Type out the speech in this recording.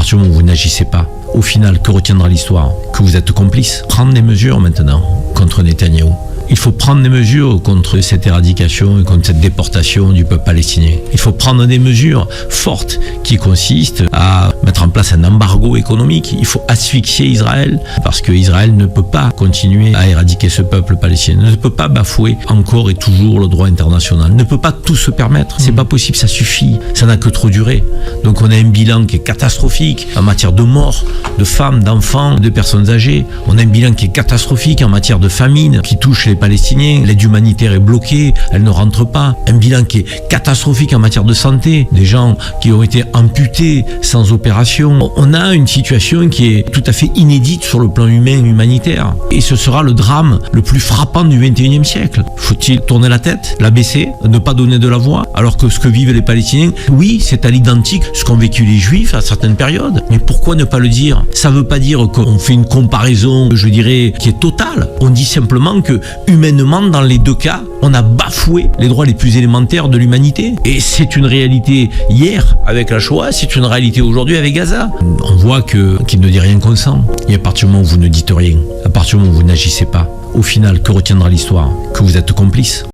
partir du moment où vous n'agissez pas, au final, que retiendra l'histoire? Que vous êtes complice. Prendre des mesures maintenant contre Netanyahou. Il faut prendre des mesures contre cette éradication et contre cette déportation du peuple palestinien. Il faut prendre des mesures fortes qui consistent à mettre en place un embargo économique. Il faut asphyxier Israël parce que Israël ne peut pas continuer à éradiquer ce peuple palestinien, ne peut pas bafouer encore et toujours le droit international, ne peut pas tout se permettre. C'est pas possible, ça suffit. Ça n'a que trop duré. Donc on a un bilan qui est catastrophique en matière de morts, de femmes, d'enfants, de personnes âgées. On a un bilan qui est catastrophique en matière de famine qui touche les Palestiniens. L'aide humanitaire est bloquée, elle ne rentre pas. Un bilan qui est catastrophique en matière de santé, des gens qui ont été amputés sans opération. On a une situation qui est tout à fait inédite sur le plan humain et humanitaire. Et ce sera le drame le plus frappant du 21e siècle. Faut-il tourner la tête, la baisser, ne pas donner de la voix, alors que ce que vivent les Palestiniens, oui, c'est à l'identique ce qu'ont vécu les Juifs à certaines périodes. Mais pourquoi ne pas le dire? Ça ne veut pas dire qu'on fait une comparaison, je dirais, qui est totale. On dit simplement que humainement, dans les deux cas, on a bafoué les droits les plus élémentaires de l'humanité. Et c'est une réalité hier avec la Shoah, c'est une réalité aujourd'hui avec Gaza. On voit qu'il ne dit rien consent. Et à partir du moment où vous ne dites rien, à partir du moment où vous n'agissez pas, au final, que retiendra l'histoire? Que vous êtes complice.